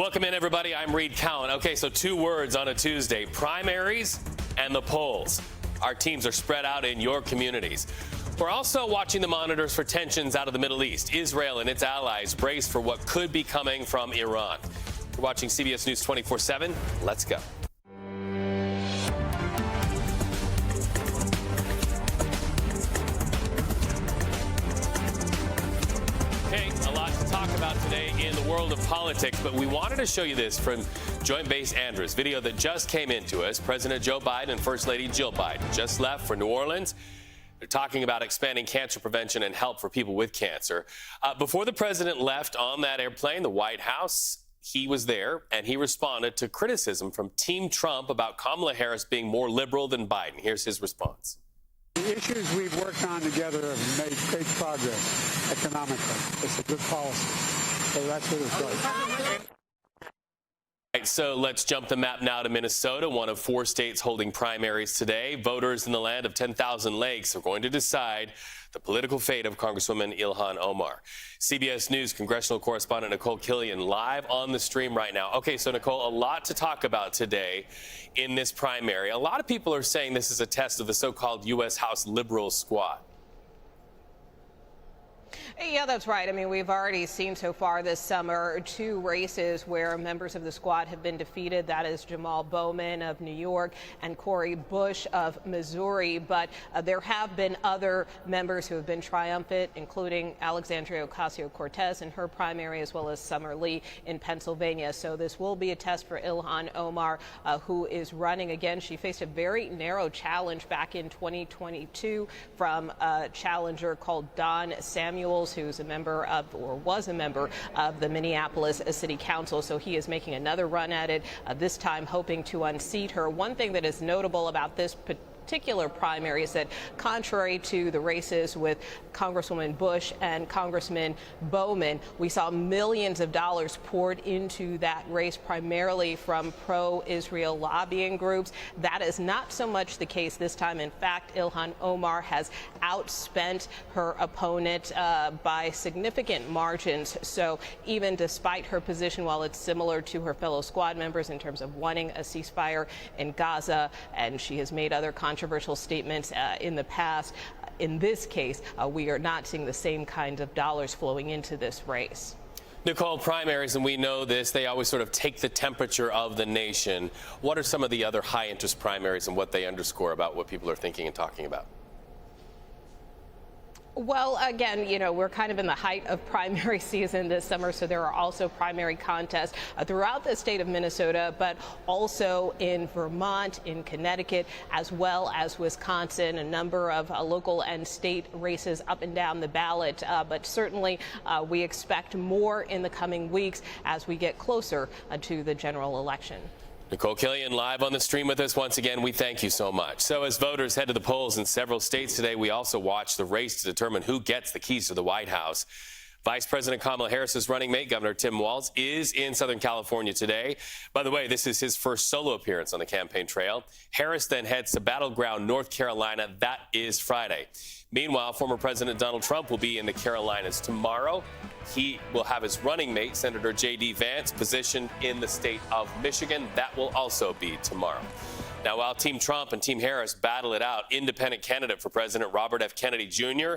Welcome in, everybody. I'm Reed Cowan. Okay, so 2 words on a Tuesday: primaries and the polls. Our teams are spread out in your communities. We're also watching the monitors for tensions out of the Middle East. Israel and its allies brace for what could be coming from Iran. We're watching CBS News 24/7. Let's go. Okay, a lot to talk about today in the world of politics, but we wanted to show you this from Joint Base Andrews, video that just came into us. President Joe Biden and First Lady Jill Biden just left for New Orleans. They're talking about expanding cancer prevention and help for people with cancer. Before the president left on that airplane, the White House, he was there, and he responded to criticism from Team Trump about Kamala Harris being more liberal than Biden. Here's his response. The issues we've worked on together have made great progress economically. It's a good policy. So that's what it's like. Right, so let's jump the map now to Minnesota, one of 4 states holding primaries today. Voters in the land of 10,000 lakes are going to decide the political fate of Congresswoman Ilhan Omar. CBS News congressional correspondent Nicole Killian live on the stream right now. Okay, so Nicole, a lot to talk about today in this primary. A lot of people are saying this is a test of the so-called U.S. House liberal squad. Yeah, that's right. I mean, we've already seen so far this summer 2 races where members of the squad have been defeated. That is Jamal Bowman of New York and Cori Bush of Missouri. But there have been other members who have been triumphant, including Alexandria Ocasio-Cortez in her primary, as well as Summer Lee in Pennsylvania. So this will be a test for Ilhan Omar, who is running again. She faced a very narrow challenge back in 2022 from a challenger called Don Samuels, who's a member of, or was a member of, the Minneapolis City Council. So he is making another run at it, this time hoping to unseat her. One thing that is notable about this particular primary is that, contrary to the races with Congresswoman Bush and Congressman Bowman, we saw millions of dollars poured into that race, primarily from pro-Israel lobbying groups. That is not so much the case this time. In fact, Ilhan Omar has outspent her opponent by significant margins. So even despite her position, while it's similar to her fellow squad members in terms of wanting a ceasefire in Gaza, and she has made other controversial statements in the past, in this case, we are not seeing the same kinds of dollars flowing into this race. Nicole, primaries, and we know this, they always sort of take the temperature of the nation. What are some of the other high-interest primaries and what they underscore about what people are thinking and talking about? Well, again, you know, we're kind of in the height of primary season this summer, so there are also primary contests throughout the state of Minnesota, but also in Vermont, in Connecticut, as well as Wisconsin, a number of local and state races up and down the ballot. But certainly we expect more in the coming weeks as we get closer to the general election. Nicole Killian live on the stream with us once again. We thank you so much. So as voters head to the polls in several states today, we also watch the race to determine who gets the keys to the White House. Vice President Kamala Harris's running mate, Governor Tim Walz, is in Southern California today. By the way, this is his first solo appearance on the campaign trail. Harris then heads to battleground North Carolina. That is Friday. Meanwhile, former President Donald Trump will be in the Carolinas tomorrow. He will have his running mate, Senator J.D. Vance, positioned in the state of Michigan. That will also be tomorrow. Now, while Team Trump and Team Harris battle it out, independent candidate for President Robert F. Kennedy Jr.,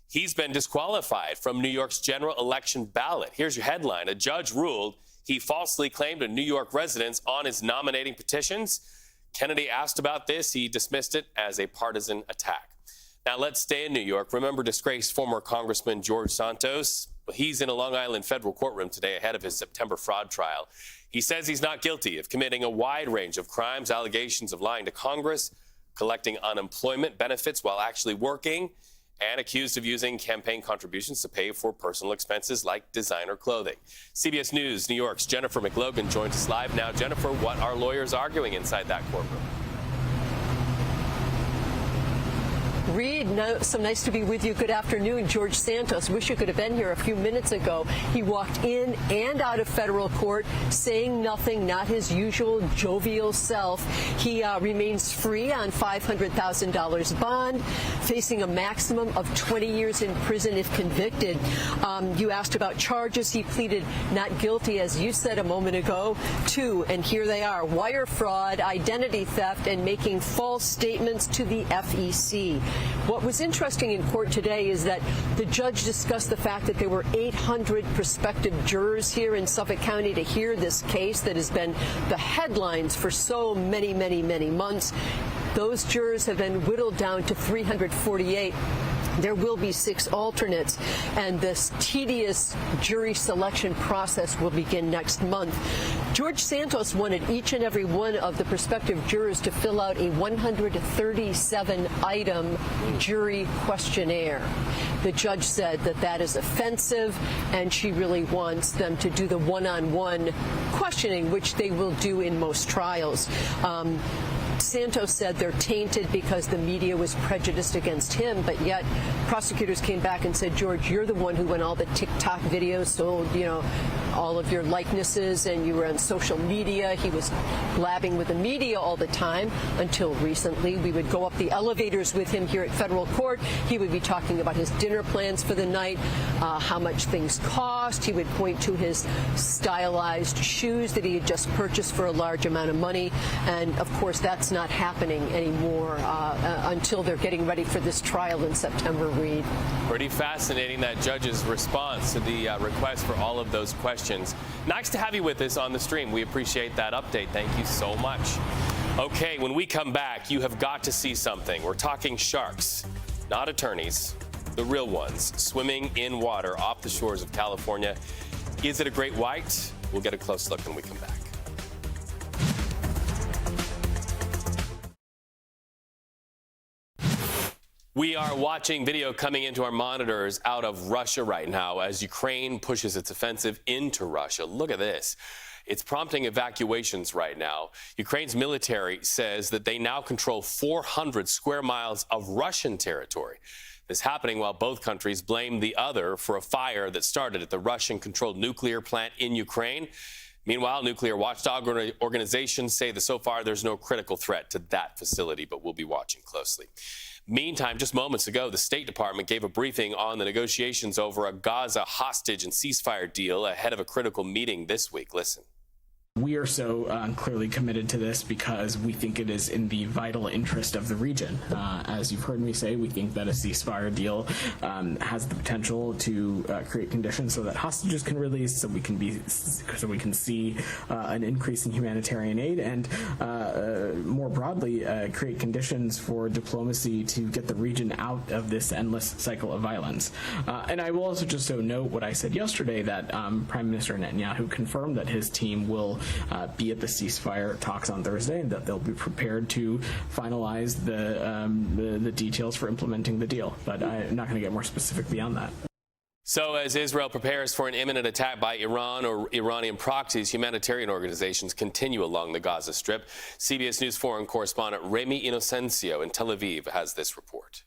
he's been disqualified from New York's general election ballot. Here's your headline. A judge ruled he falsely claimed a New York residence on his nominating petitions. Kennedy asked about this. He dismissed it as a partisan attack. Now, let's stay in New York. Remember disgraced former Congressman George Santos? Well, he's in a Long Island federal courtroom today ahead of his September fraud trial. He says he's not guilty of committing a wide range of crimes, allegations of lying to Congress, collecting unemployment benefits while actually working, and accused of using campaign contributions to pay for personal expenses like designer clothing. CBS News New York's Jennifer McLogan joins us live now. Jennifer, what are lawyers arguing inside that courtroom? Reed, so nice to be with you. Good afternoon. George Santos, wish you could have been here a few minutes ago. He walked in and out of federal court saying nothing, not his usual jovial self. He remains free on $500,000 bond, facing a maximum of 20 years in prison if convicted. You asked about charges. He pleaded not guilty, as you said a moment ago, to, and here they are, wire fraud, identity theft, and making false statements to the FEC. What was interesting in court today is that the judge discussed the fact that there were 800 prospective jurors here in Suffolk County to hear this case that has been the headlines for so many, many, many months. Those jurors have been whittled down to 348. There will be 6 alternates, and this tedious jury selection process will begin next month. George Santos wanted each and every one of the prospective jurors to fill out a 137-item jury questionnaire. The judge said that that is offensive, and she really wants them to do the one-on-one questioning, which they will do in most trials. Santos said they're tainted because the media was prejudiced against him, but yet prosecutors came back and said, George, you're the one who went all the TikTok videos, sold, all of your likenesses, and you were on social media. He was blabbing with the media all the time until recently. We would go up the elevators with him here at federal court. He would be talking about his dinner plans for the night, how much things cost. He would point to his stylized shoes that he had just purchased for a large amount of money. And, of course, that's not happening anymore until they're getting ready for this trial in September, Reed. Pretty fascinating, that judge's response to the request for all of those questions. Nice to have you with us on the stream. We appreciate that update. Thank you so much. Okay, when we come back, you have got to see something. We're talking sharks, not attorneys, the real ones, swimming in water off the shores of California. Is it a great white? We'll get a close look when we come back. We are watching video coming into our monitors out of Russia right now as Ukraine pushes its offensive into Russia. Look at this. It's prompting evacuations right now. Ukraine's military says that they now control 400 square miles of Russian territory. This happening while both countries blame the other for a fire that started at the Russian-controlled nuclear plant in Ukraine. Meanwhile, nuclear watchdog organizations say that so far there's no critical threat to that facility, but we'll be watching closely. Meantime, just moments ago, the State Department gave a briefing on the negotiations over a Gaza hostage and ceasefire deal ahead of a critical meeting this week. Listen. We are so clearly committed to this because we think it is in the vital interest of the region. As you've heard me say, we think that a ceasefire deal has the potential to create conditions so that hostages can release, so we can see an increase in humanitarian aid, and more broadly create conditions for diplomacy to get the region out of this endless cycle of violence. And I will also just note what I said yesterday, that Prime Minister Netanyahu confirmed that his team will be at the ceasefire talks on Thursday, and that they'll be prepared to finalize the details for implementing the deal. But I'm not going to get more specific beyond that. So as Israel prepares for an imminent attack by Iran or Iranian proxies, humanitarian organizations continue along the Gaza Strip. CBS News foreign correspondent Remy Inocencio in Tel Aviv has this report.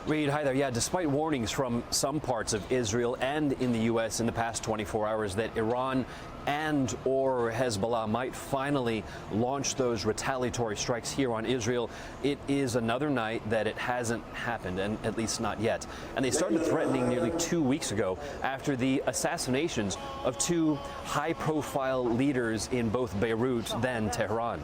Reed, hi there. Yeah, despite warnings from some parts of Israel and in the U.S. in the past 24 hours that Iran and or Hezbollah might finally launch those retaliatory strikes here on Israel, it is another night that it hasn't happened, and at least not yet. And they started threatening nearly 2 weeks ago after the assassinations of 2 high-profile leaders in both Beirut, then Tehran.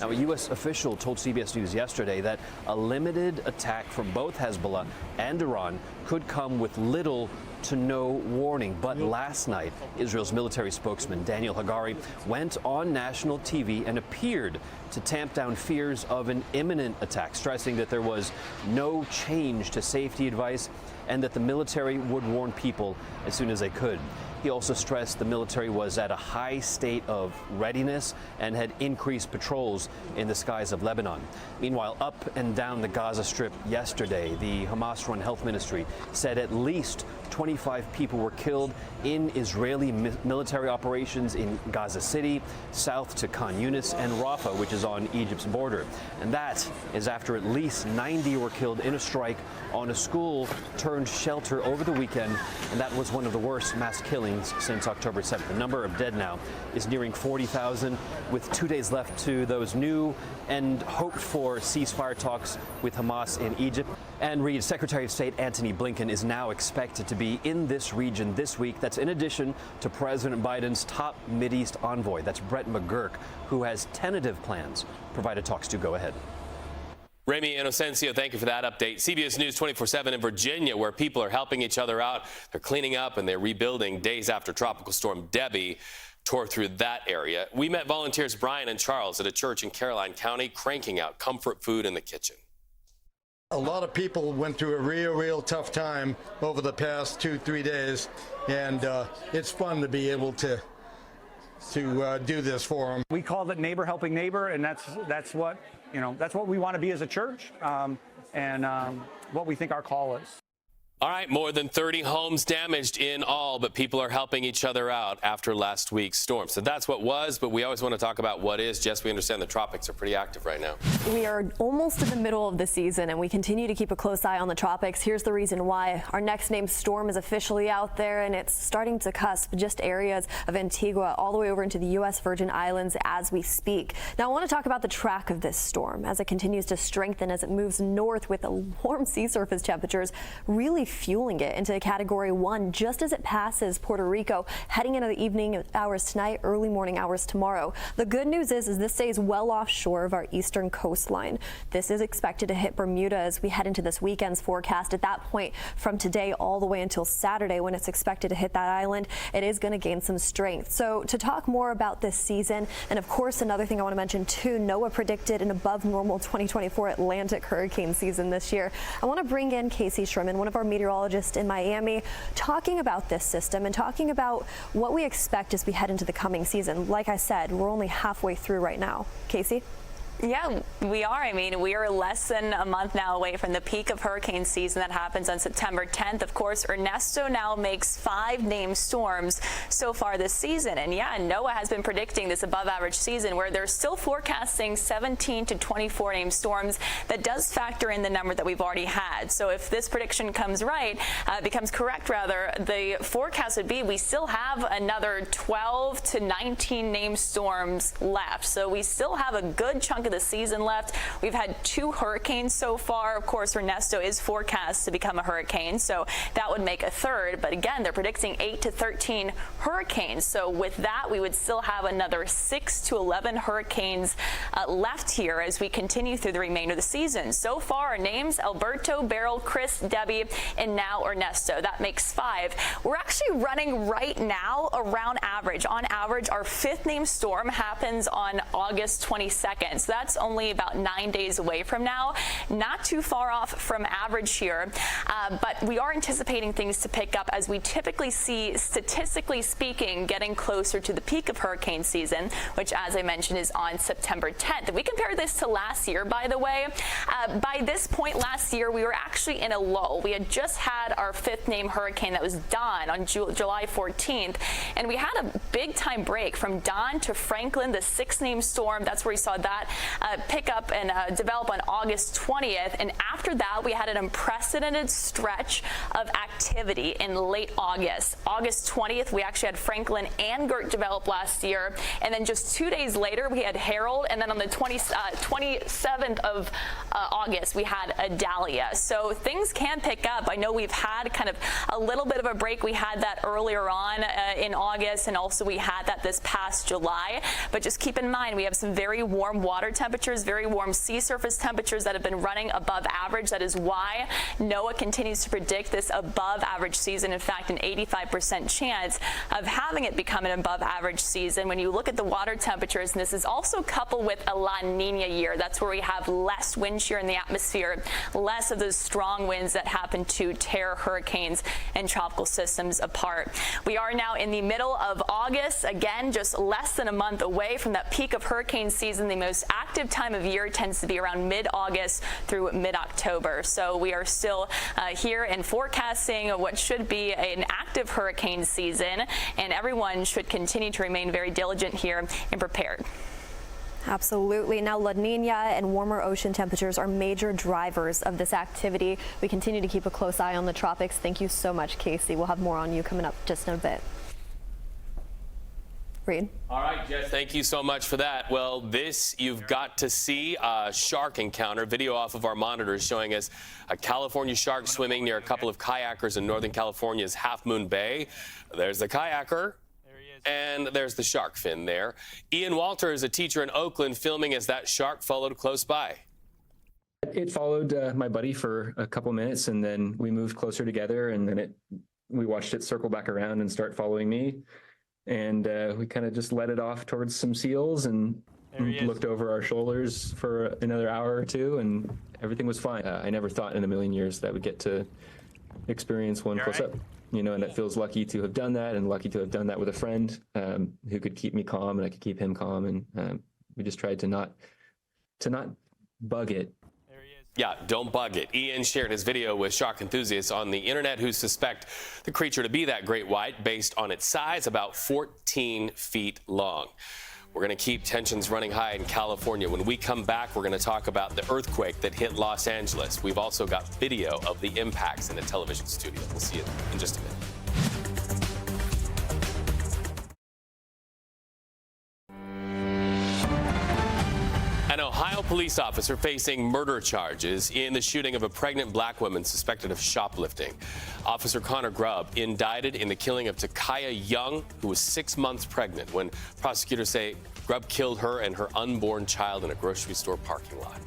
Now, a U.S. official told CBS News yesterday that a limited attack from both Hezbollah and Iran could come with little to no warning. But last night, Israel's military spokesman Daniel Hagari went on national TV and appeared to tamp down fears of an imminent attack, stressing that there was no change to safety advice and that the military would warn people as soon as they could. He also stressed the military was at a high state of readiness and had increased patrols in the skies of Lebanon. Meanwhile, up and down the Gaza Strip yesterday, the Hamas-run health ministry said at least 25 people were killed in Israeli military operations in Gaza City, south to Khan Yunis and Rafah, which is on Egypt's border. And that is after at least 90 were killed in a strike on a school turned shelter over the weekend, and that was one of the worst mass killings since October 7th. The number of dead now is nearing 40,000, with 2 days left to those new and hoped-for ceasefire talks with Hamas in Egypt. And Reid, Secretary of State Antony Blinken is now expected to be in this region this week. That's in addition to President Biden's top Mideast envoy. That's Brett McGurk, who has tentative plans, provided talks do go ahead. Remy Inocencio, thank you for that update. CBS News 24/7 in Virginia, where people are helping each other out. They're cleaning up and they're rebuilding days after Tropical Storm Debbie tore through that area. We met volunteers Brian and Charles at a church in Caroline County, cranking out comfort food in the kitchen. A lot of people went through a real tough time over the past 2-3 days, and it's fun to be able to do this for them. We call it neighbor helping neighbor, and that's what we want to be as a church, and what we think our call is. All right, more than 30 homes damaged in all, but people are helping each other out after last week's storm. So that's what was, but we always want to talk about what is. Jess, we understand the tropics are pretty active right now. We are almost in the middle of the season, and we continue to keep a close eye on the tropics. Here's the reason why. Our next named storm is officially out there, and it's starting to cusp just areas of Antigua all the way over into the U.S. Virgin Islands as we speak. Now, I want to talk about the track of this storm as it continues to strengthen, as it moves north with the warm sea surface temperatures really fueling it into Category 1 just as it passes Puerto Rico, heading into the evening hours tonight, early morning hours tomorrow. The good news is this stays well offshore of our eastern coastline. This is expected to hit Bermuda as we head into this weekend's forecast. At that point, from today all the way until Saturday, when it's expected to hit that island, it is going to gain some strength. So to talk more about this season, and of course another thing I want to mention too, NOAA predicted an above normal 2024 Atlantic hurricane season this year. I want to bring in Casey Sherman, one of our meteorologist in Miami, talking about this system and talking about what we expect as we head into the coming season. Like I said, we're only halfway through right now. Casey? Yeah, we are. I mean, we are less than a month now away from the peak of hurricane season that happens on September 10th. Of course, Ernesto now makes 5 named storms so far this season. And yeah, NOAA has been predicting this above average season where they're still forecasting 17 to 24 named storms. That does factor in the number that we've already had. So if this prediction comes right, becomes correct rather, the forecast would be we still have another 12 to 19 named storms left. So we still have a good chunk of the season left. We've had 2 hurricanes so far. Of course, Ernesto is forecast to become a hurricane, so that would make a third. But again, they're predicting 8 to 13 hurricanes. So with that, we would still have another 6 to 11 hurricanes left here as we continue through the remainder of the season. So far, our names: Alberto, Beryl, Chris, Debbie, and now Ernesto. That makes 5. We're actually running right now around average. On average, our 5th named storm happens on August 22nd. So that's only about 9 days away from now. Not too far off from average here, but we are anticipating things to pick up as we typically see, statistically speaking, getting closer to the peak of hurricane season, which, as I mentioned, is on September 10th. If we compare this to last year, by the way, by this point last year, we were actually in a lull. We had just had our 5th named hurricane that was Don on July 14th, and we had a big time break from Don to Franklin, the 6th named storm. That's where we saw that pick up and develop on August 20th. And after that, we had an unprecedented stretch of activity in late August. August 20th, we actually had Franklin and Gert develop last year. And then just 2 days later, we had Harold. And then on the 27th of August, we had Adalia. So things can pick up. I know we've had kind of a little bit of a break. We had that earlier on in August, and also we had that this past July. But just keep in mind, we have some very warm water temperatures, very warm sea surface temperatures that have been running above average. That is why NOAA continues to predict this above average season. In fact, an 85% chance of having it become an above average season. When you look at the water temperatures, and this is also coupled with a La Nina year. That's where we have less wind shear in the atmosphere, less of those strong winds that happen to tear hurricanes and tropical systems apart. We are now in the middle of August. Again, just less than a month away from that peak of hurricane season. The most active time of year tends to be around mid-August through mid-October. So we are still here and forecasting what should be an active hurricane season, and everyone should continue to remain very diligent here and prepared. Absolutely. Now, La Nina and warmer ocean temperatures are major drivers of this activity. We continue to keep a close eye on the tropics. Thank you so much, Casey. We'll have more on you coming up just in a bit. Reed. All right, Jess, thank you so much for that. Well, this you've got to see a shark encounter. Video off of our monitors showing us a California shark swimming near a couple of kayakers in Northern California's Half Moon Bay. There's the kayaker. And there's the shark fin there. Ian Walter is a teacher in Oakland filming as that shark followed close by. It followed my buddy for a couple minutes, and then we moved closer together, and then we watched it circle back around and start following me. And we kind of just let it off towards some seals and looked over our shoulders for another hour or two, and everything was fine. I never thought in a million years that we'd get to experience one close up. You know, and it feels lucky to have done that, and lucky to have done that with a friend who could keep me calm, and I could keep him calm, and we just tried to not bug it. Yeah, don't bug it. Ian shared his video with shark enthusiasts on the internet who suspect the creature to be that great white based on its size, about 14 feet long. We're going to keep tensions running high in California. When we come back, we're going to talk about the earthquake that hit Los Angeles. We've also got video of the impacts in the television studio. We'll see you in just a minute. An Ohio police officer facing murder charges in the shooting of a pregnant black woman suspected of shoplifting. Officer Connor Grubb indicted in the killing of Takaya Young, who was 6 months pregnant, when prosecutors say Grubb killed her and her unborn child in a grocery store parking lot.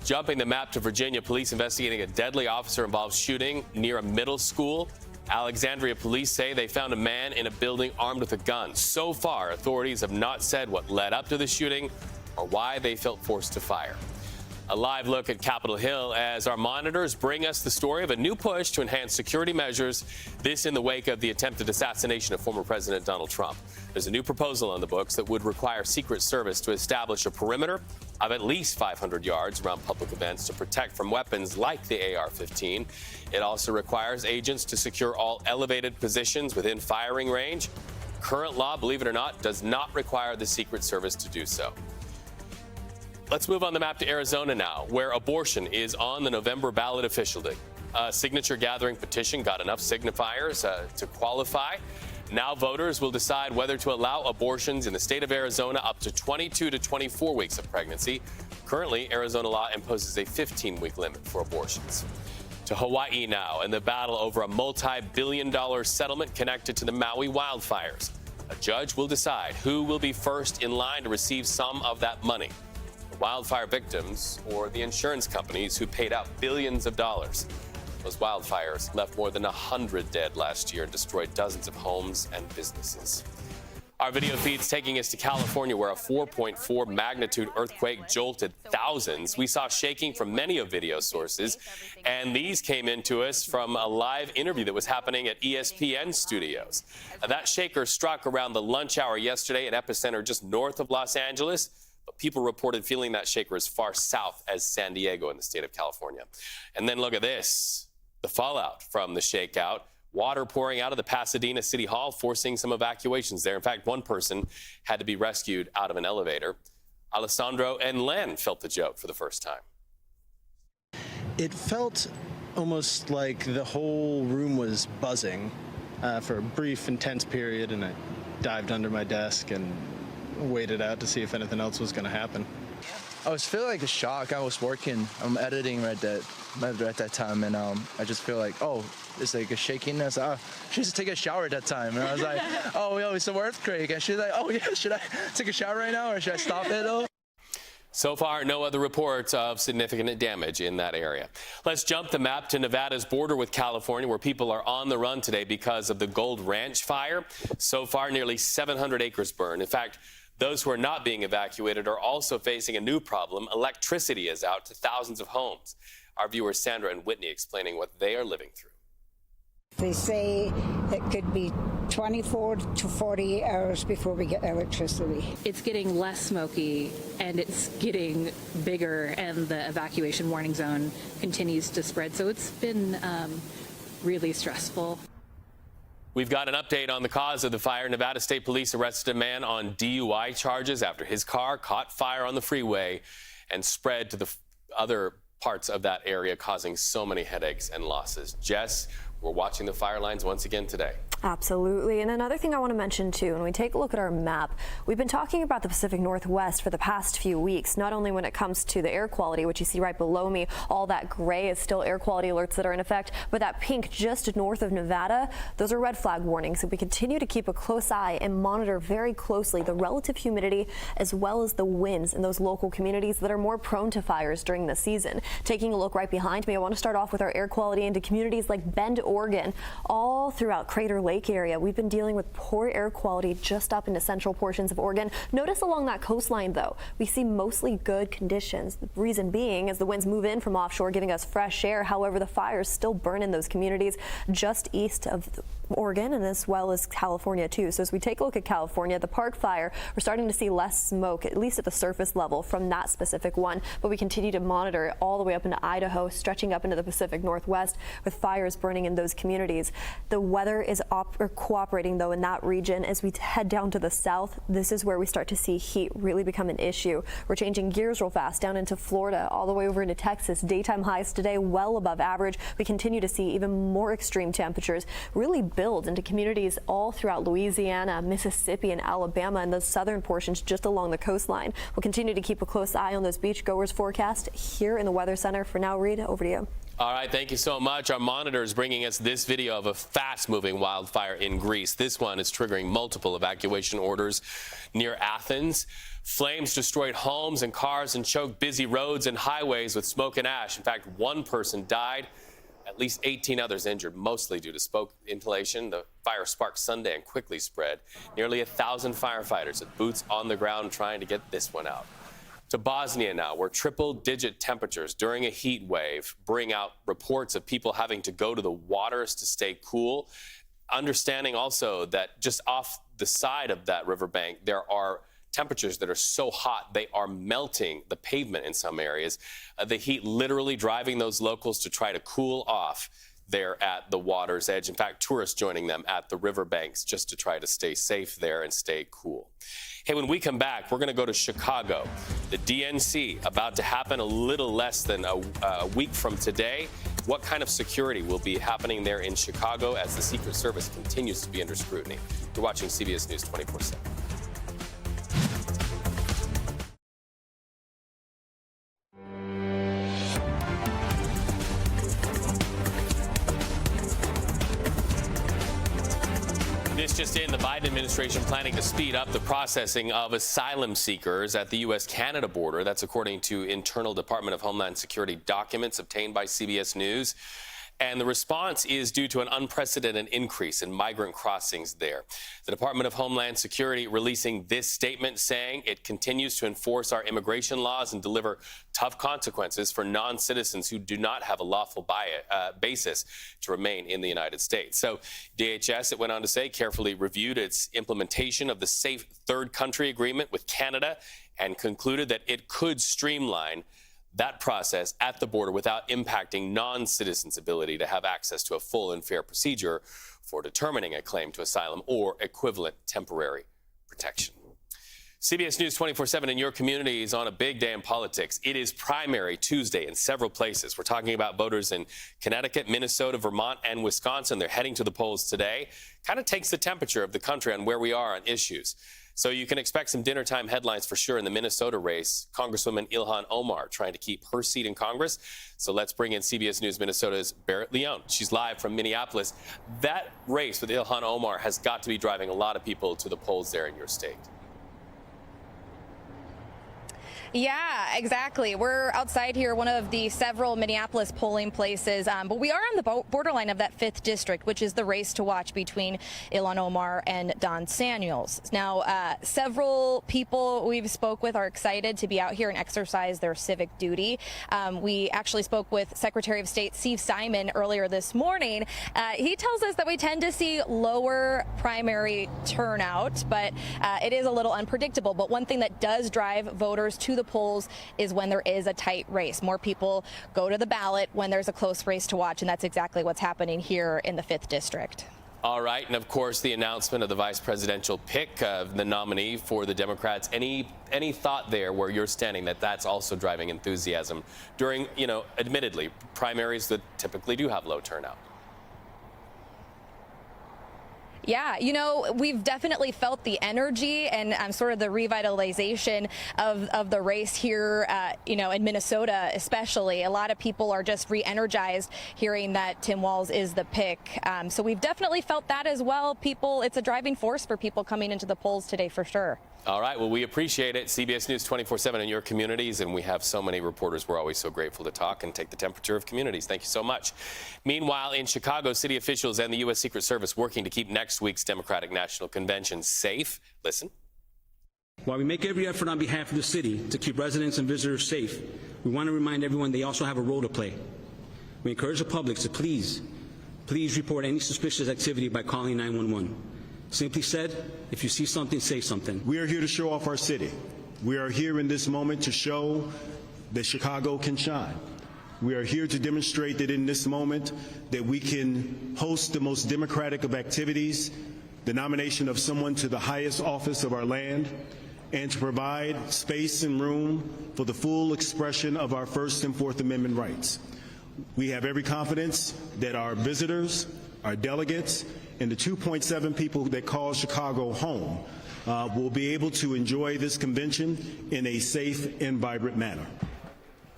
Jumping the map to Virginia, police investigating a deadly officer-involved shooting near a middle school. Alexandria police say they found a man in a building armed with a gun. So far, authorities have not said what led up to the shooting or why they felt forced to fire. A live look at Capitol Hill as our monitors bring us the story of a new push to enhance security measures, this in the wake of the attempted assassination of former President Donald Trump. There's a new proposal on the books that would require Secret Service to establish a perimeter of at least 500 yards around public events to protect from weapons like the AR-15. It also requires agents to secure all elevated positions within firing range. Current law, believe it or not, does not require the Secret Service to do so. Let's move on the map to Arizona now, where abortion is on the November ballot officially. A signature-gathering petition got enough signifiers to qualify. Now voters will decide whether to allow abortions in the state of Arizona up to 22 to 24 weeks of pregnancy. Currently, Arizona law imposes a 15-week limit for abortions. To Hawaii now, and the battle over a multi-billion-dollar settlement connected to the Maui wildfires. A judge will decide who will be first in line to receive some of that money. Wildfire victims or the insurance companies who paid out billions of dollars. Those wildfires left more than 100 dead last year and destroyed dozens of homes and businesses. Our video feed's taking us to California, where a 4.4 magnitude earthquake jolted thousands. We saw shaking from many of video sources, and these came into us from a live interview that was happening at ESPN studios. That shaker struck around the lunch hour yesterday, an epicenter just north of Los Angeles. But people reported feeling that shaker as far south as San Diego in the state of California. And then look at this, the fallout from the shakeout. Water pouring out of the Pasadena City Hall, forcing some evacuations there. In fact, one person had to be rescued out of an elevator. Alessandro and Len felt the joke for the first time. It felt almost like the whole room was buzzing for a brief, intense period, and I dived under my desk and waited out to see if anything else was going to happen. I was feeling like a shock. I was working, I'm editing right at that time, and I just feel like, oh, it's like a shakiness. Oh, she used to take a shower at that time, and I was like, oh, yo, it's an earthquake. And she's like, oh yeah, should I take a shower right now, or should I stop it though? So far, no other reports of significant damage in that area. Let's jump the map to Nevada's border with California, where people are on the run today because of the Gold Ranch fire. So far, nearly 700 acres burned. In fact, those who are not being evacuated are also facing a new problem. Electricity is out to thousands of homes. Our viewers Sandra and Whitney explaining what they are living through. They say it could be 24 to 48 hours before we get electricity. It's getting less smoky and it's getting bigger, and the evacuation warning zone continues to spread. So it's been really stressful. We've got an update on the cause of the fire. Nevada State Police arrested a man on DUI charges after his car caught fire on the freeway and spread to the other parts of that area, causing so many headaches and losses. Jess, we're watching the fire lines once again today. Absolutely. And another thing I want to mention, too, when we take a look at our map, we've been talking about the Pacific Northwest for the past few weeks, not only when it comes to the air quality, which you see right below me, all that gray is still air quality alerts that are in effect, but that pink just north of Nevada, those are red flag warnings. So we continue to keep a close eye and monitor very closely the relative humidity as well as the winds in those local communities that are more prone to fires during the season. Taking a look right behind me, I want to start off with our air quality into communities like Bend, Oregon, all throughout Crater Lake area. We've been dealing with poor air quality just up into central portions of Oregon. Notice along that coastline, though, we see mostly good conditions. The reason being as the winds move in from offshore, giving us fresh air. However, the fires still burn in those communities just east of Oregon and as well as California, too. So as we take a look at California, the Park Fire, we're starting to see less smoke, at least at the surface level from that specific one. But we continue to monitor it all the way up into Idaho, stretching up into the Pacific Northwest with fires burning in those communities. The weather is cooperating, though, in that region. As we head down to the south, this is where we start to see heat really become an issue. We're changing gears real fast down into Florida, all the way over into Texas. Daytime highs today well above average. We continue to see even more extreme temperatures really build into communities all throughout Louisiana, Mississippi, and Alabama, and those southern portions just along the coastline. We'll continue to keep a close eye on those beachgoers forecast here in the Weather Center. For now, Reed, over to you. All right, thank you so much. Our monitor is bringing us this video of a fast-moving wildfire in Greece. This one is triggering multiple evacuation orders near Athens. Flames destroyed homes and cars and choked busy roads and highways with smoke and ash. In fact, one person died, at least 18 others injured, mostly due to smoke inhalation. The fire sparked Sunday and quickly spread. Nearly 1,000 firefighters with boots on the ground trying to get this one out. To Bosnia now, where triple-digit temperatures during a heat wave bring out reports of people having to go to the waters to stay cool. Understanding also that just off the side of that riverbank, there are temperatures that are so hot they are melting the pavement in some areas. The heat literally driving those locals to try to cool off there at the water's edge. In fact, tourists joining them at the riverbanks just to try to stay safe there and stay cool. Hey, when we come back, we're going to go to Chicago. The DNC about to happen a little less than a week from today. What kind of security will be happening there in Chicago as the Secret Service continues to be under scrutiny? You're watching CBS News 24/7. This just in, the Biden administration planning to speed up the processing of asylum seekers at the U.S.-Canada border. That's according to internal Department of Homeland Security documents obtained by CBS News. And the response is due to an unprecedented increase in migrant crossings there. The Department of Homeland Security releasing this statement saying it continues to enforce our immigration laws and deliver tough consequences for non-citizens who do not have a lawful basis to remain in the United States. So DHS, it went on to say, carefully reviewed its implementation of the Safe Third Country Agreement with Canada and concluded that it could streamline that process at the border without impacting non-citizens' ability to have access to a full and fair procedure for determining a claim to asylum or equivalent temporary protection. CBS News 24/7 in your community is on a big day in politics. It is primary Tuesday in several places. We're talking about voters in Connecticut, Minnesota, Vermont, and Wisconsin. They're heading to the polls today. Kind of takes the temperature of the country on where we are on issues. So you can expect some dinner time headlines for sure in the Minnesota race. Congresswoman Ilhan Omar trying to keep her seat in Congress. So let's bring in CBS News Minnesota's Barrett Leone. She's live from Minneapolis. That race with Ilhan Omar has got to be driving a lot of people to the polls there in your state. Yeah, exactly. We're outside here, one of the several Minneapolis polling places, but we are on the borderline of that 5th district, which is the race to watch between Ilhan Omar and Don Samuels. Now, several people we've spoke with are excited to be out here and exercise their civic duty. We actually spoke with Secretary of State Steve Simon earlier this morning. He tells us that we tend to see lower primary turnout, but it is a little unpredictable. But one thing that does drive voters to the polls is when there is a tight race. More people go to the ballot when there's a close race to watch, and that's exactly what's happening here in the 5th district. All right, and of course the announcement of the vice presidential pick of the nominee for the Democrats. Any thought there where you're standing that that's also driving enthusiasm during, admittedly, primaries that typically do have low turnout? Yeah, we've definitely felt the energy and sort of the revitalization of the race here, in Minnesota especially. A lot of people are just re-energized hearing that Tim Walz is the pick. So we've definitely felt that as well. It's a driving force for people coming into the polls today for sure. All right, well, we appreciate it. CBS News 24/7 in your communities, and we have so many reporters. We're always so grateful to talk and take the temperature of communities. Thank you so much. Meanwhile, in Chicago, city officials and the U.S. Secret Service working to keep next week's Democratic National Convention safe. Listen. While we make every effort on behalf of the city to keep residents and visitors safe, we want to remind everyone they also have a role to play. We encourage the public to please report any suspicious activity by calling 911. Simply said, if you see something, say something. We are here to show off our city. We are here in this moment to show that Chicago can shine. We are here to demonstrate that in this moment that we can host the most democratic of activities, the nomination of someone to the highest office of our land, and to provide space and room for the full expression of our First and Fourth Amendment rights. We have every confidence that our visitors, our delegates, and the 2.7 people that call Chicago home will be able to enjoy this convention in a safe and vibrant manner.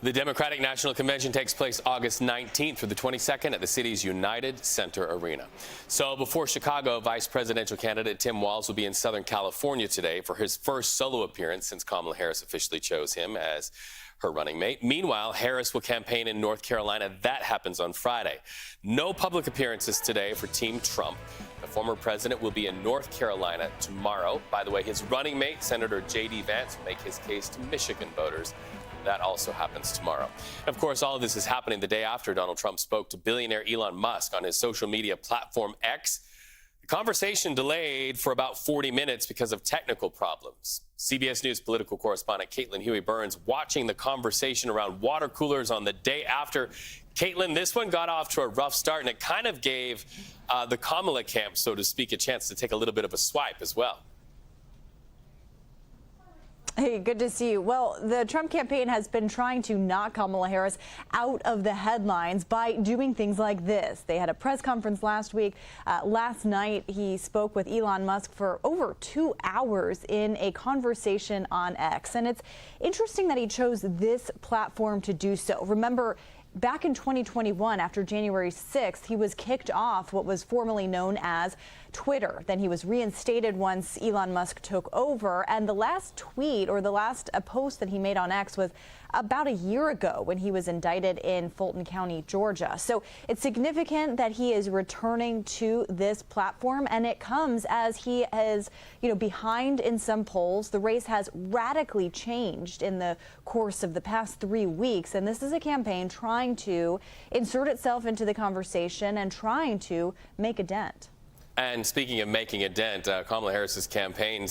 The Democratic National Convention takes place August 19th through the 22nd at the city's United Center Arena. So before Chicago, vice presidential candidate Tim Walz will be in Southern California today for his first solo appearance since Kamala Harris officially chose him as her running mate. Meanwhile, Harris will campaign in North Carolina. That happens on Friday. No public appearances today for Team Trump. The former president will be in North Carolina tomorrow. By the way, his running mate, Senator J.D. Vance, will make his case to Michigan voters. That also happens tomorrow. Of course, all of this is happening the day after Donald Trump spoke to billionaire Elon Musk on his social media platform X. The conversation delayed for about 40 minutes because of technical problems. CBS News political correspondent Caitlin Huey-Burns watching the conversation around water coolers on the day after. Caitlin, this one got off to a rough start, and it kind of gave the Kamala camp, so to speak, a chance to take a little bit of a swipe as well. Hey, good to see you. Well, the Trump campaign has been trying to knock Kamala Harris out of the headlines by doing things like this. They had a press conference last week. Last night, he spoke with Elon Musk for over 2 hours in a conversation on X. And it's interesting that he chose this platform to do so. Remember, back in 2021, after January 6th, he was kicked off what was formerly known as Twitter. Then he was reinstated once Elon Musk took over. And the last tweet or the last post that he made on X was about a year ago when he was indicted in Fulton County, Georgia. So it's significant that he is returning to this platform, and it comes as he is, behind in some polls. The race has radically changed in the course of the past 3 weeks, and this is a campaign trying to insert itself into the conversation and trying to make a dent. And speaking of making a dent, Kamala Harris's campaign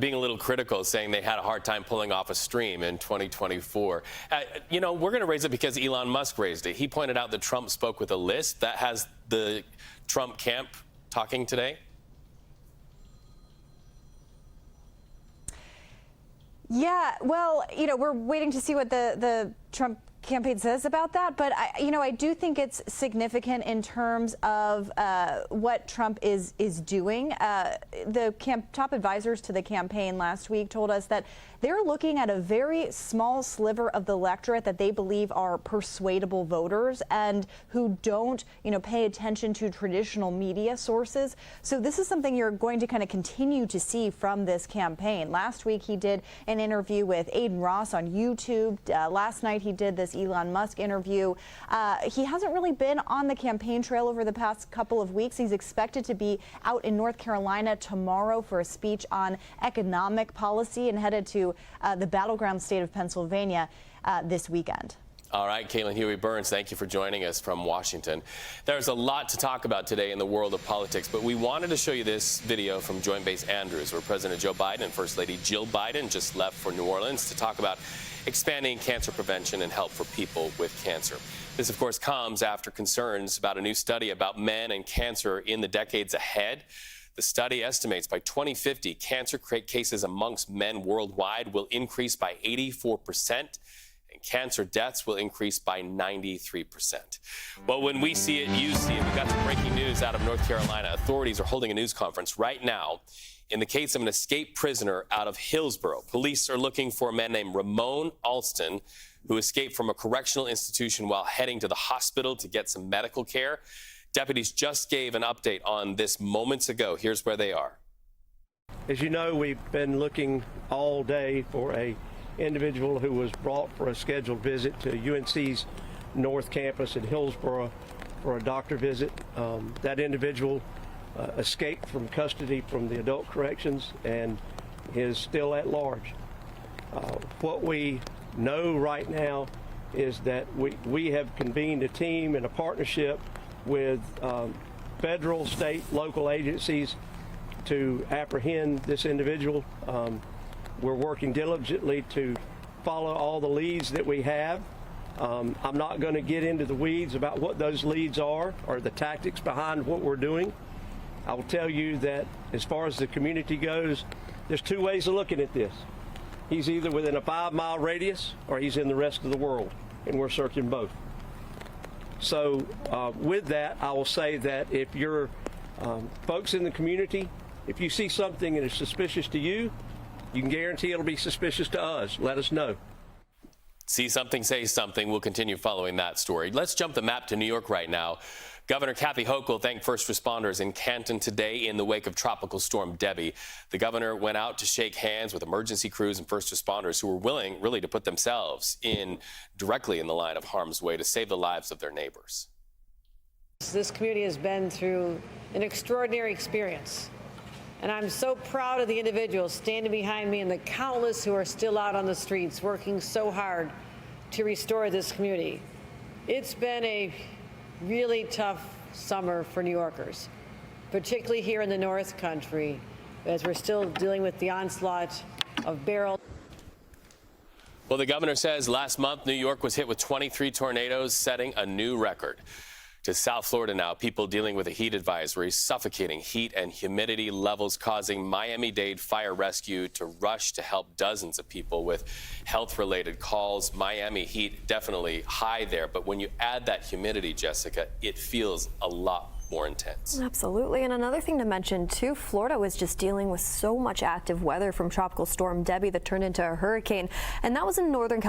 being a little critical, saying they had a hard time pulling off a stream in 2024. We're going to raise it because Elon Musk raised it. He pointed out that Trump spoke with a list that has the Trump camp talking today. Yeah, well, we're waiting to see what the Trump campaign says about that, but I do think it's significant in terms of what Trump is doing. The top advisors to the campaign last week told us that they're looking at a very small sliver of the electorate that they believe are persuadable voters and who don't, pay attention to traditional media sources. So this is something you're going to kind of continue to see from this campaign. Last week he did an interview with Aiden Ross on YouTube. Last night he did this Elon Musk interview. He hasn't really been on the campaign trail over the past couple of weeks. He's expected to be out in North Carolina tomorrow for a speech on economic policy and headed to the battleground state of Pennsylvania this weekend. All right, Caitlin Huey-Burns, thank you for joining us from Washington. There's a lot to talk about today in the world of politics, but we wanted to show you this video from Joint Base Andrews, where President Joe Biden and First Lady Jill Biden just left for New Orleans to talk about expanding cancer prevention and help for people with cancer. This, of course, comes after concerns about a new study about men and cancer in the decades ahead. The study estimates by 2050, cancer cases amongst men worldwide will increase by 84%. And cancer deaths will increase by 93%. Well, when we see it, you see it. We've got some breaking news out of North Carolina. Authorities are holding a news conference right now in the case of an escaped prisoner out of Hillsborough. Police are looking for a man named Ramon Alston, who escaped from a correctional institution while heading to the hospital to get some medical care. Deputies just gave an update on this moments ago. Here's where they are. As you know, we've been looking all day for a individual who was brought for a scheduled visit to UNC's North Campus in Hillsborough for a doctor visit. That individual escaped from custody from the adult corrections and is still at large. What we know right now is that we have convened a team in a partnership with federal, state, local agencies to apprehend this individual. We're working diligently to follow all the leads that we have. I'm not going to get into the weeds about what those leads are or the tactics behind what we're doing. I will tell you that as far as the community goes, there's two ways of looking at this. He's either within a 5-mile radius or he's in the rest of the world, and we're searching both. So with that, I will say that if you're folks in the community, if you see something that is suspicious to you, you can guarantee it'll be suspicious to us. Let us know. See something, say something. We'll continue following that story. Let's jump the map to New York right now. Governor Kathy Hochul thanked first responders in Canton today in the wake of Tropical Storm Debbie. The governor went out to shake hands with emergency crews and first responders who were willing really to put themselves directly in the line of harm's way to save the lives of their neighbors. This community has been through an extraordinary experience. And I'm so proud of the individuals standing behind me and the countless who are still out on the streets working so hard to restore this community. It's been a really tough summer for New Yorkers, particularly here in the North Country, as we're still dealing with the onslaught of Beryl. Well, the governor says last month New York was hit with 23 tornadoes, setting a new record. To South Florida now, people dealing with a heat advisory, suffocating heat and humidity levels causing Miami-Dade Fire Rescue to rush to help dozens of people with health-related calls. Miami heat definitely high there, but when you add that humidity, Jessica, it feels a lot more intense. Absolutely. And another thing to mention too, Florida was just dealing with so much active weather from Tropical Storm Debbie that turned into a hurricane, and that was in northern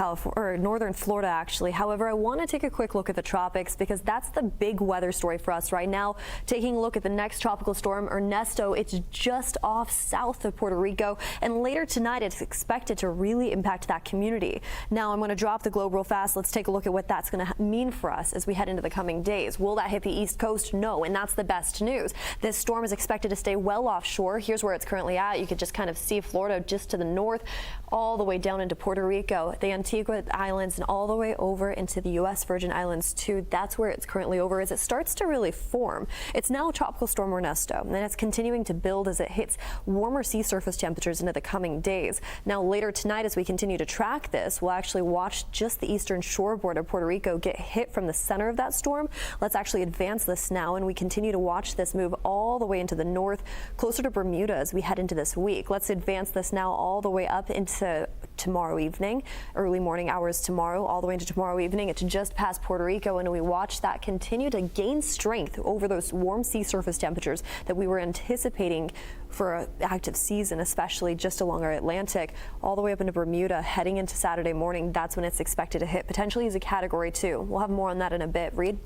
Florida actually. However, I want to take a quick look at the tropics because that's the big weather story for us right now. Taking a look at the next tropical storm, Ernesto. It's just off south of Puerto Rico, and later tonight it's expected to really impact that community. Now I'm going to drop the globe real fast. Let's take a look at what that's going to mean for us as we head into the coming days. Will that hit the East Coast? No. And that's the best news. This storm is expected to stay well offshore. Here's where it's currently at. You could just kind of see Florida just to the north, all the way down into Puerto Rico, the Antigua Islands, and all the way over into the U.S. Virgin Islands too. That's where it's currently over as it starts to really form. It's now Tropical Storm Ernesto, and it's continuing to build as it hits warmer sea surface temperatures into the coming days. Now later tonight, as we continue to track this, we'll actually watch just the eastern shoreboard of Puerto Rico get hit from the center of that storm. Let's actually advance this now, and we can continue to watch this move all the way into the north, closer to Bermuda as we head into this week. Let's advance this now all the way up into tomorrow evening, early morning hours tomorrow, all the way into tomorrow evening. It's just past Puerto Rico, and we watch that continue to gain strength over those warm sea surface temperatures that we were anticipating for an active season, especially just along our Atlantic, all the way up into Bermuda, heading into Saturday morning. That's when it's expected to hit, potentially as a Category 2. We'll have more on that in a bit. Reed?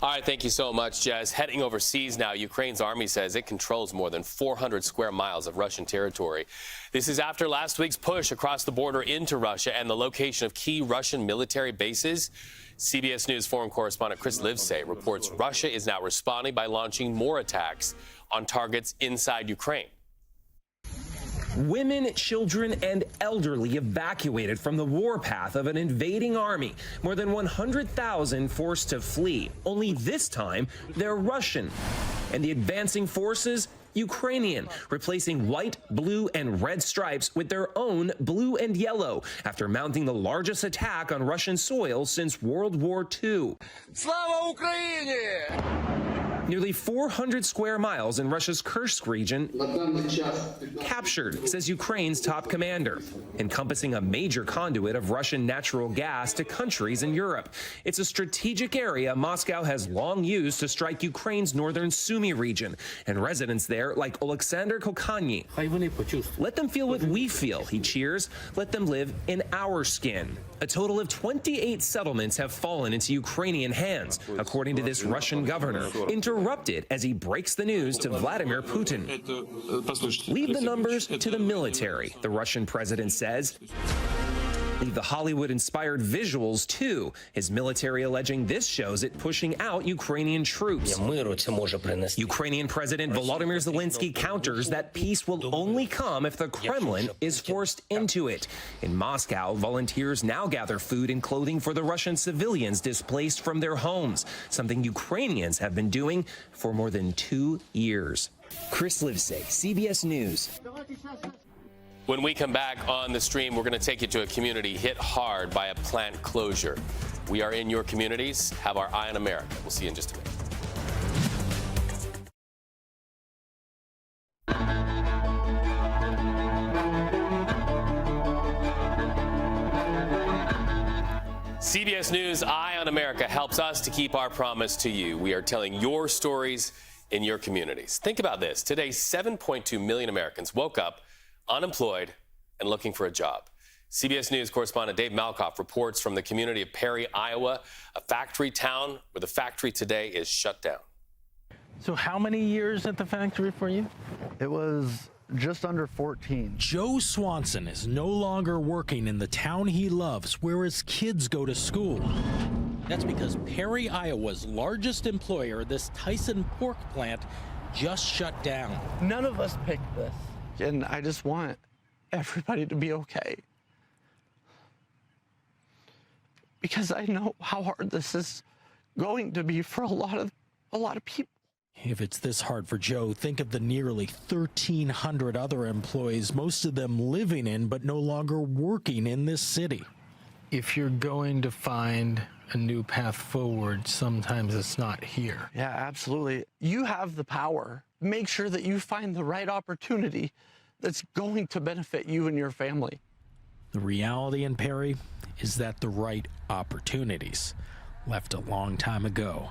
All right, thank you so much, Jess. Heading overseas now, Ukraine's army says it controls more than 400 square miles of Russian territory. This is after last week's push across the border into Russia and the location of key Russian military bases. CBS News foreign correspondent Chris Livesay reports Russia is now responding by launching more attacks on targets inside Ukraine. Women, children, and elderly evacuated from the warpath of an invading army. More than 100,000 forced to flee. Only this time, they're Russian. And the advancing forces, Ukrainian, replacing white, blue, and red stripes with their own blue and yellow after mounting the largest attack on Russian soil since World War II. Slava Ukraini! Nearly 400 square miles in Russia's Kursk region captured, says Ukraine's top commander, encompassing a major conduit of Russian natural gas to countries in Europe. It's a strategic area Moscow has long used to strike Ukraine's northern Sumy region, and residents there, like Oleksandr Kokanyi. Let them feel what we feel, he cheers. Let them live in our skin. A total of 28 settlements have fallen into Ukrainian hands, according to this Russian governor, interrupted as he breaks the news to Vladimir Putin. Leave the numbers to the military, the Russian president says. Leave the Hollywood-inspired visuals, too. His military alleging this shows it pushing out Ukrainian troops. Ukrainian President Volodymyr Zelensky counters that peace will only come if the Kremlin is forced into it. In Moscow, volunteers now gather food and clothing for the Russian civilians displaced from their homes, something Ukrainians have been doing for more than 2 years. Chris Livesay, CBS News. When we come back on the stream, we're going to take you to a community hit hard by a plant closure. We are in your communities. Have our eye on America. We'll see you in just a minute. CBS News Eye on America helps us to keep our promise to you. We are telling your stories in your communities. Think about this. Today, 7.2 million Americans woke up unemployed and looking for a job. CBS News correspondent Dave Malkoff reports from the community of Perry, Iowa, a factory town where the factory today is shut down. So how many years at the factory for you? It was just under 14. Joe Swanson is no longer working in the town he loves where his kids go to school. That's because Perry, Iowa's largest employer, this Tyson pork plant, just shut down. None of us picked this. And I just want everybody to be okay. Because I know how hard this is going to be for a lot of people. If it's this hard for Joe, think of the nearly 1,300 other employees, most of them living in but no longer working in this city. If you're going to find a new path forward, sometimes it's not here. Yeah, absolutely. You have the power. Make sure that you find the right opportunity that's going to benefit you and your family. The reality in Perry is that the right opportunities left a long time ago.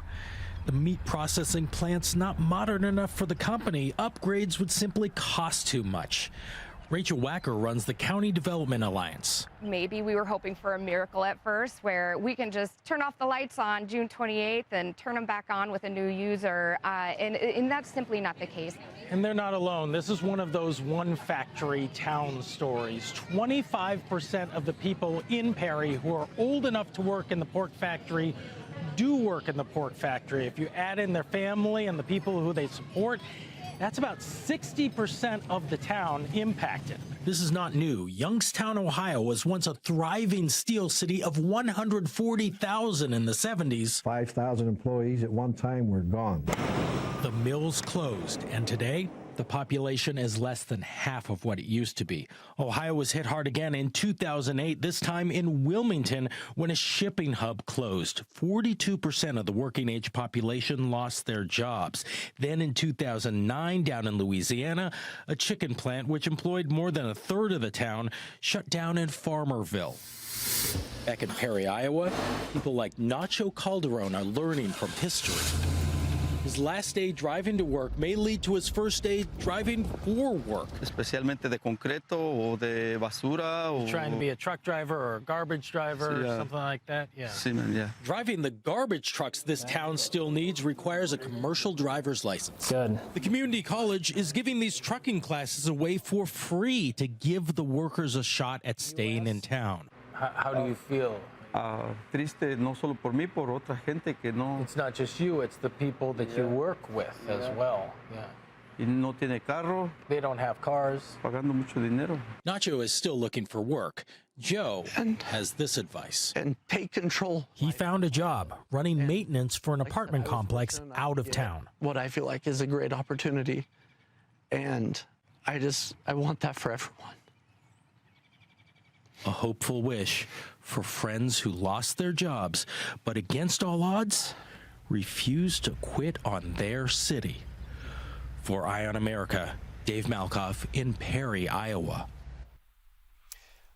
The meat processing plant's not modern enough for the company. Upgrades would simply cost too much. Rachel Wacker runs the County Development Alliance. Maybe we were hoping for a miracle at first where we can just turn off the lights on June 28th and turn them back on with a new user, and that's simply not the case. And they're not alone. This is one of those one factory town stories. 25% of the people in Perry who are old enough to work in the pork factory do work in the pork factory. If you add in their family and the people who they support, that's about 60% of the town impacted. This is not new. Youngstown, Ohio was once a thriving steel city of 140,000 in the 70s. 5,000 employees at one time were gone. The mills closed, and today The population is less than half of what it used to be. Ohio was hit hard again in 2008, this time in Wilmington, when a shipping hub closed. 42% of the working age population lost their jobs. Then in 2009, down in Louisiana, a chicken plant, which employed more than a third of the town, shut down in Farmerville. Back in Perry, Iowa, people like Nacho Calderon are learning from history. His last day driving to work may lead to his first day driving for work. Especialmente de concreto o de basura. O... Trying to be a truck driver or a garbage driver or something like that. Yeah. Sí, man, yeah. Driving the garbage trucks this town still needs requires a commercial driver's license. Good. The community college is giving these trucking classes away for free to give the workers a shot at staying in town. How do you feel? Triste no solo por mí, por otra gente que no. It's not just you, it's the people that you work with as well. Yeah. Y no tiene carro. They don't have cars. Pagando mucho dinero. Nacho is still looking for work. Joe has this advice. And take control. He found a job running maintenance for an apartment complex out of town. What I feel like is a great opportunity. And I want that for everyone. A hopeful wish for friends who lost their jobs, but against all odds, refused to quit on their city. For Eye on America, Dave Malkoff in Perry, Iowa.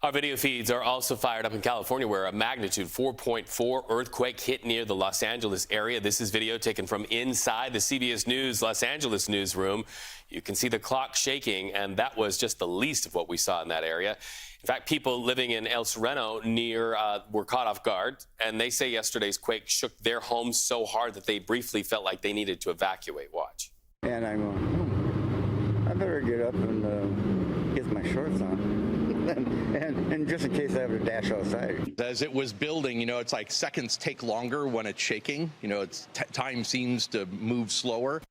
Our video feeds are also fired up in California, where a magnitude 4.4 earthquake hit near the Los Angeles area. This is video taken from inside the CBS News Los Angeles newsroom. You can see the clock shaking, and that was just the least of what we saw in that area. In fact, people living in El Sereno were caught off guard, and they say yesterday's quake shook their homes so hard that they briefly felt like they needed to evacuate. Watch. And I'm going, I better get up and get my shorts on. And just in case I have to dash outside. As it was building, it's like seconds take longer when it's shaking. Time seems to move slower.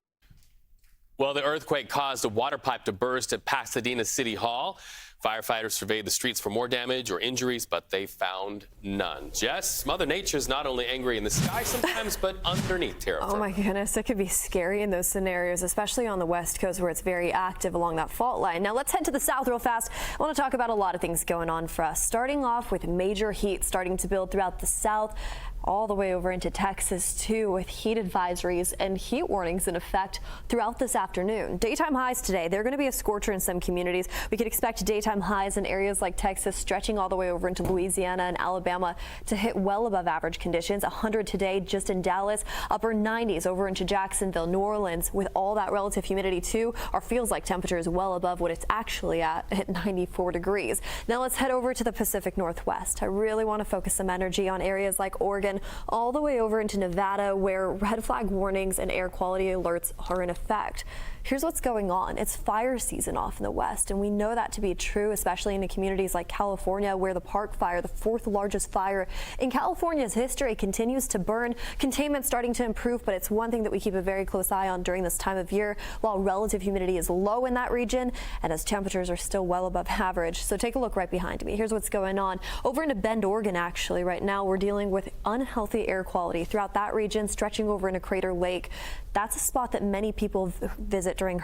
Well, the earthquake caused a water pipe to burst at Pasadena City Hall. Firefighters surveyed the streets for more damage or injuries, but they found none. Jess, Mother Nature's not only angry in the sky sometimes, but underneath terra firma. Oh my goodness, it could be scary in those scenarios, especially on the West Coast where it's very active along that fault line. Now let's head to the south real fast. I want to talk about a lot of things going on for us, starting off with major heat starting to build throughout the south, all the way over into Texas, too, with heat advisories and heat warnings in effect throughout this afternoon. Daytime highs today, they're going to be a scorcher in some communities. We could expect daytime highs in areas like Texas, stretching all the way over into Louisiana and Alabama to hit well above average conditions. 100 today just in Dallas, upper 90s over into Jacksonville, New Orleans, with all that relative humidity, too. Our feels like temperature is well above what it's actually at 94 degrees. Now let's head over to the Pacific Northwest. I really want to focus some energy on areas like Oregon, all the way over into Nevada, where red flag warnings and air quality alerts are in effect. Here's what's going on. It's fire season off in the West, and we know that to be true, especially in communities like California, where the Park Fire, the fourth largest fire in California's history, continues to burn. Containment's starting to improve, but it's one thing that we keep a very close eye on during this time of year, while relative humidity is low in that region and as temperatures are still well above average. So take a look right behind me. Here's what's going on. Over into Bend, Oregon, actually, right now, we're dealing with unhealthy air quality throughout that region, stretching over into Crater Lake. That's a spot that many people visit during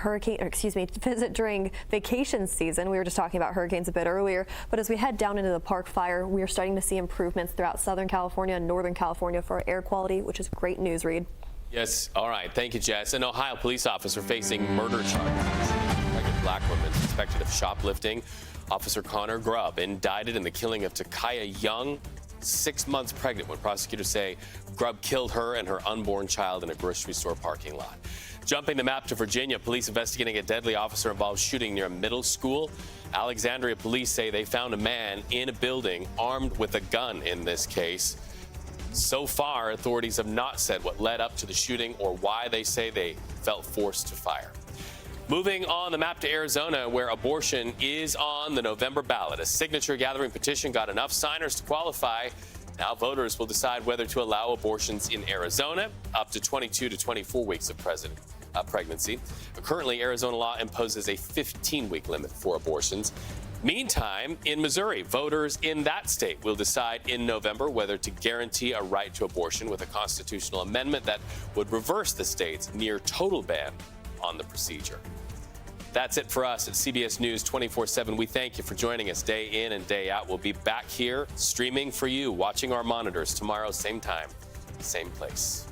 during vacation season. We were just talking about hurricanes a bit earlier, but as we head down into the Park Fire, we are starting to see improvements throughout Southern California and Northern California for air quality, which is great news, Reed. Yes, all right. Thank you, Jess. An Ohio police officer facing murder charges. A pregnant black woman suspected of shoplifting. Officer Connor Grubb indicted in the killing of Takaya Young, 6 months pregnant, when prosecutors say Grubb killed her and her unborn child in a grocery store parking lot. Jumping the map to Virginia, police investigating a deadly officer-involved shooting near a middle school. Alexandria police say they found a man in a building armed with a gun in this case. So far, authorities have not said what led up to the shooting or why they say they felt forced to fire. Moving on the map to Arizona, where abortion is on the November ballot. A signature-gathering petition got enough signers to qualify. Now voters will decide whether to allow abortions in Arizona up to 22 to 24 weeks of pregnancy. Currently, Arizona law imposes a 15-week limit for abortions. Meantime, in Missouri, voters in that state will decide in November whether to guarantee a right to abortion with a constitutional amendment that would reverse the state's near total ban on the procedure. That's it for us at CBS News 24/7. We thank you for joining us day in and day out. We'll be back here streaming for you, watching our monitors tomorrow, same time, same place.